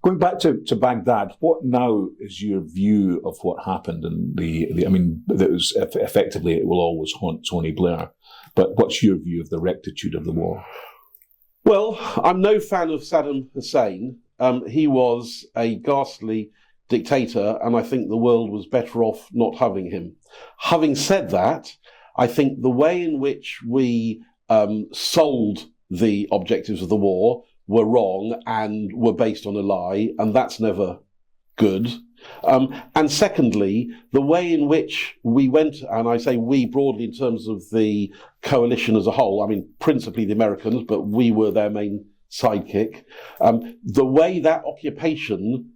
Going back to Baghdad, what now is your view of what happened? And that was effectively, it will always haunt Tony Blair. But what's your view of the rectitude of the war? Well, I'm no fan of Saddam Hussein. He was a ghastly dictator, and I think the world was better off not having him. Having said that, I think the way in which we sold the objectives of the war were wrong and were based on a lie, and that's never good. And secondly, the way in which we went, and I say we broadly in terms of the coalition as a whole, I mean, principally the Americans, but we were their main sidekick. The way that occupation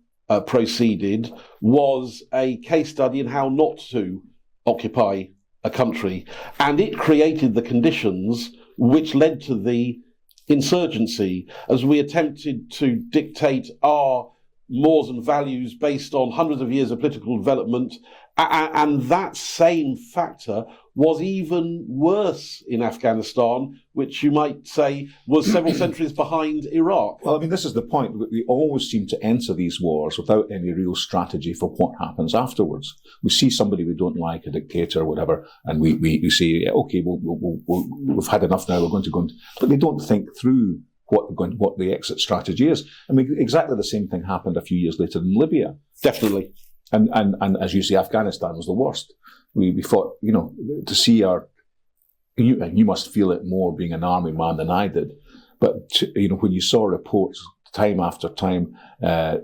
proceeded was a case study in how not to occupy a country. And it created the conditions which led to the insurgency, as we attempted to dictate our mores and values based on hundreds of years of political development. And that same factor was even worse in Afghanistan, which you might say was several centuries behind Iraq. Well, I mean, this is the point. We always seem to enter these wars without any real strategy for what happens afterwards. We see somebody we don't like, a dictator or whatever, and we say, okay, we've had enough now, we're going to go into... But they don't think through what the exit strategy is. I mean, exactly the same thing happened a few years later in Libya. Definitely. And as you say, Afghanistan was the worst. We thought, to see you must feel it more being an army man than I did. But, when you saw reports time after time, a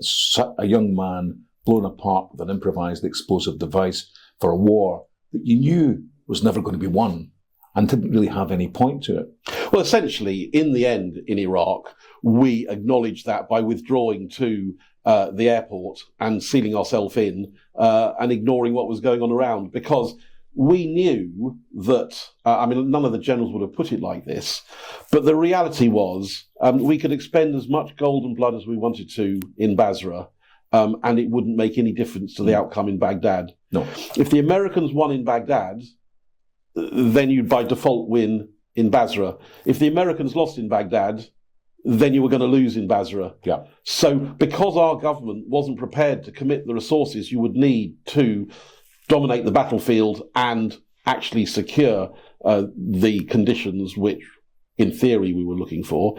young man blown apart with an improvised explosive device for a war that you knew was never going to be won and didn't really have any point to it. Well, essentially, in the end, in Iraq, we acknowledged that by withdrawing to the airport and sealing ourselves in and ignoring what was going on around, because we knew that, none of the generals would have put it like this, but the reality was we could expend as much gold and blood as we wanted to in Basra, and it wouldn't make any difference to the outcome in Baghdad. No. If the Americans won in Baghdad, then you'd by default win in Basra. If the Americans lost in Baghdad, then you were going to lose in Basra. Yeah. So because our government wasn't prepared to commit the resources you would need to dominate the battlefield and actually secure the conditions which, in theory, we were looking for,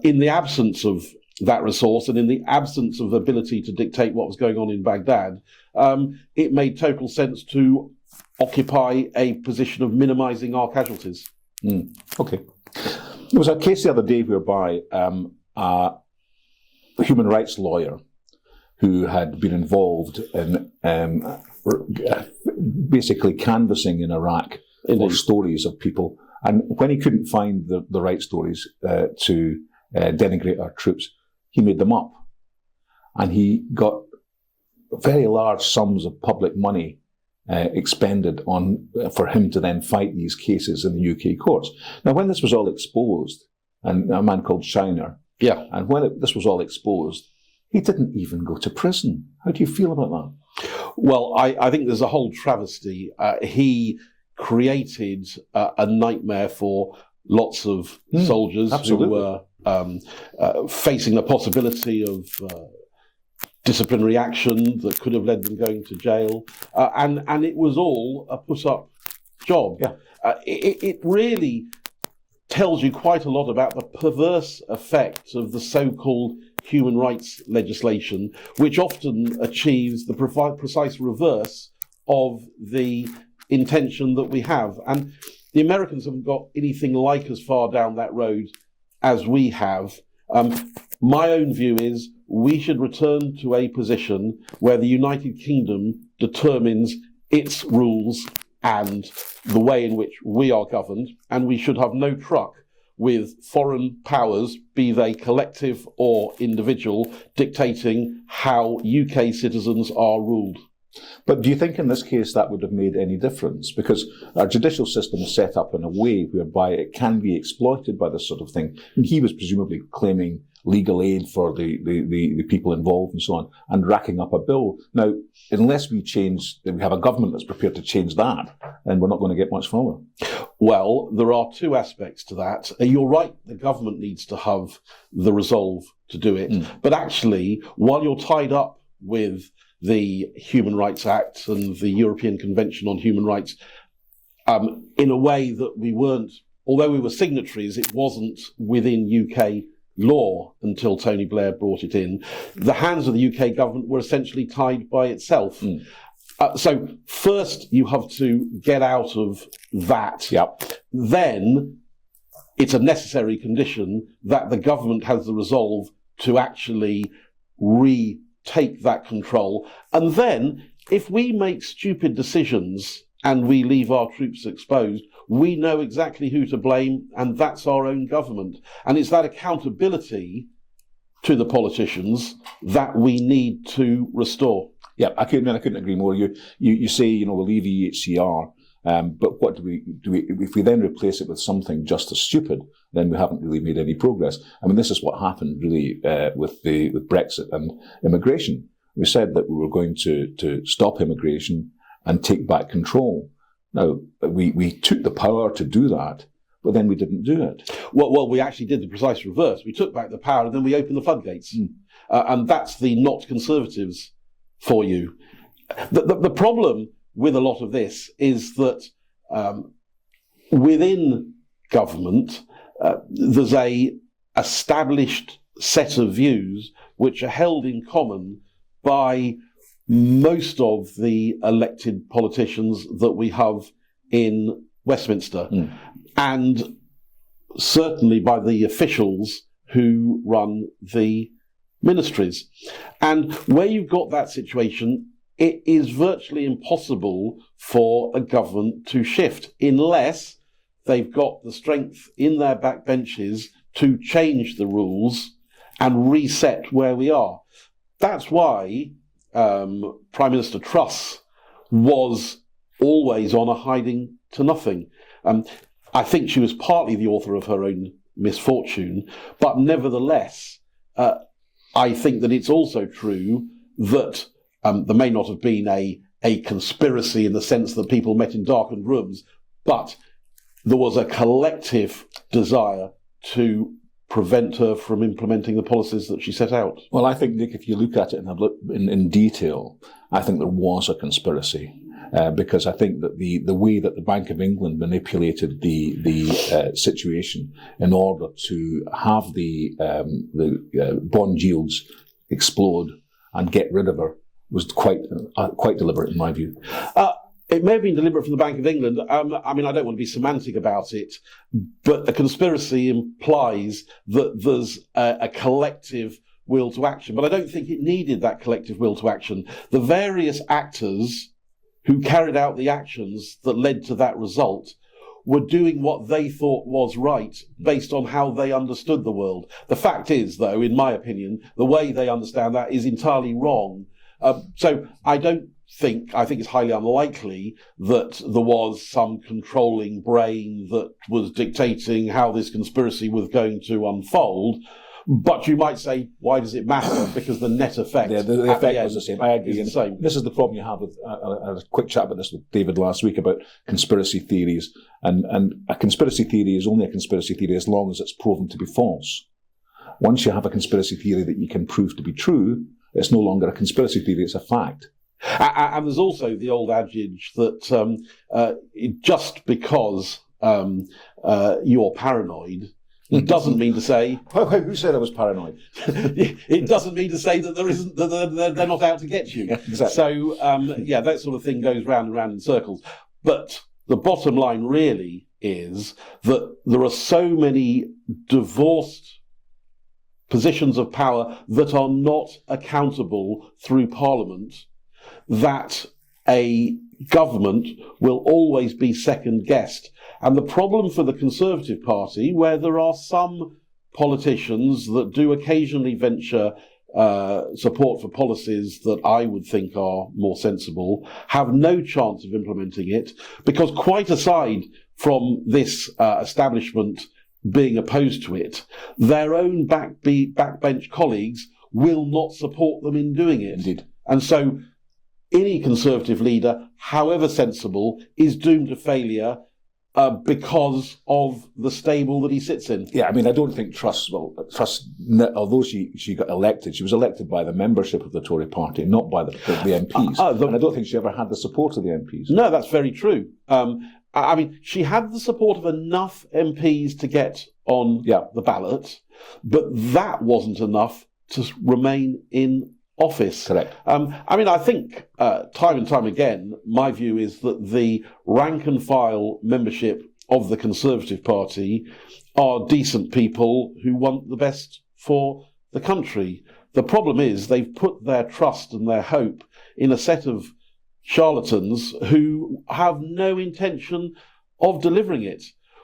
in the absence of that resource and in the absence of ability to dictate what was going on in Baghdad, it made total sense to occupy a position of minimizing our casualties. Okay. There was a case the other day whereby a human rights lawyer who had been involved in basically canvassing in Iraq for stories of people, and when he couldn't find the right stories to denigrate our troops, he made them up. And he got very large sums of public money expended for him to then fight these cases in the UK courts. Now, when this was all exposed, and a man called Shiner, and when this was all exposed, he didn't even go to prison. How do you feel about that? Well, I think there's a whole travesty. He created a nightmare for lots of soldiers who were facing the possibility of disciplinary action that could have led them going to jail. And it was all a put-up job. Yeah. It really tells you quite a lot about the perverse effects of the so-called human rights legislation, which often achieves the precise reverse of the intention that we have. And the Americans haven't got anything like as far down that road as we have. My own view is we should return to a position where the United Kingdom determines its rules and the way in which we are governed, and we should have no truck with foreign powers, be they collective or individual, dictating how UK citizens are ruled. But do you think in this case that would have made any difference? Because our judicial system is set up in a way whereby it can be exploited by this sort of thing. And he was presumably claiming legal aid for the people involved and so on, and racking up a bill. Now, unless we have a government that's prepared to change that, then we're not going to get much further. Well, there are two aspects to that. You're right, the government needs to have the resolve to do it. But actually, while you're tied up with the Human Rights Act and the European Convention on Human Rights, in a way that we weren't, although we were signatories, it wasn't within UK law until Tony Blair brought it in. The hands of the UK government were essentially tied by itself. So first you have to get out of that. Then it's a necessary condition that the government has the resolve to actually retake that control. And then if we make stupid decisions and we leave our troops exposed, we know exactly who to blame, and that's our own government. And it's that accountability to the politicians that we need to restore. Yeah, I couldn't agree more. You say, we'll leave EHCR, but what do we, if we then replace it with something just as stupid, then we haven't really made any progress. I mean, this is what happened really with Brexit and immigration. We said that we were going to stop immigration and take back control. Now, we took the power to do that, but then we didn't do it. Well, we actually did the precise reverse. We took back the power and then we opened the floodgates. And that's the not Conservatives for you. The problem with a lot of this is that within government, there's a established set of views which are held in common by most of the elected politicians that we have in Westminster, and certainly by the officials who run the ministries. And where you've got that situation, it is virtually impossible for a government to shift unless they've got the strength in their backbenches to change the rules and reset where we are. That's why Prime Minister Truss was always on a hiding to nothing. I think she was partly the author of her own misfortune, but nevertheless, I think that it's also true that there may not have been a conspiracy in the sense that people met in darkened rooms, but there was a collective desire to prevent her from implementing the policies that she set out. Well, I think, Nick, if you look at it in detail, I think there was a conspiracy. Because I think that the way that the Bank of England manipulated the situation in order to have the bond yields explode and get rid of her was quite deliberate, in my view. It may have been deliberate from the Bank of England. I mean, I don't want to be semantic about it, but a conspiracy implies that there's a collective will to action. But I don't think it needed that collective will to action. The various actors who carried out the actions that led to that result were doing what they thought was right based on how they understood the world. The fact is, though, in my opinion, the way they understand that is entirely wrong. So I think it's highly unlikely that there was some controlling brain that was dictating how this conspiracy was going to unfold. But you might say, why does it matter? Because the net effect, the effect was the same. I agree. The same. This is the problem you have with. I had a quick chat about this with David last week about conspiracy theories, and a conspiracy theory is only a conspiracy theory as long as it's proven to be false. Once you have a conspiracy theory that you can prove to be true, it's no longer a conspiracy theory; it's a fact. And there's also the old adage that just because you're paranoid, it doesn't mean to say... Who said I was paranoid? It doesn't mean to say that they're not out to get you. Exactly. So, that sort of thing goes round and round in circles. But the bottom line really is that there are so many divorced positions of power that are not accountable through Parliament that a government will always be second-guessed. And the problem for the Conservative Party, where there are some politicians that do occasionally venture support for policies that I would think are more sensible, have no chance of implementing it, because quite aside from this establishment being opposed to it, their own backbench colleagues will not support them in doing it. Indeed. And so any Conservative leader, however sensible, is doomed to failure because of the stable that he sits in. Yeah, I mean, I don't think Truss, although she got elected, she was elected by the membership of the Tory party, not by the MPs. And I don't think she ever had the support of the MPs. No, that's very true. I mean, she had the support of enough MPs to get on the ballot, but that wasn't enough to remain in office. Correct. I mean, I think time and time again, my view is that the rank and file membership of the Conservative Party are decent people who want the best for the country. The problem is they've put their trust and their hope in a set of charlatans who have no intention of delivering it.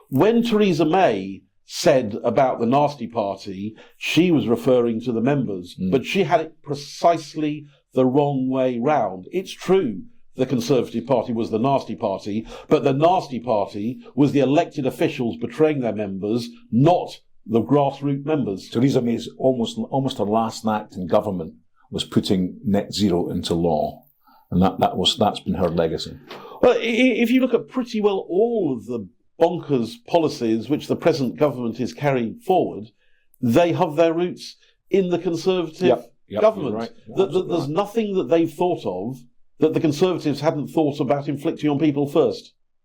When Theresa May said about the nasty party, she was referring to the members, but she had it precisely the wrong way round. It's true the Conservative Party was the nasty party, but the nasty party was the elected officials betraying their members, not the grassroots members. Theresa May's almost her last act in government was putting net zero into law, and that's been her legacy. Well, if you look at pretty well all of the bonkers policies which the present government is carrying forward, they have their roots in the Conservative government. Right. There's nothing that they've thought of that the Conservatives hadn't thought about inflicting on people first.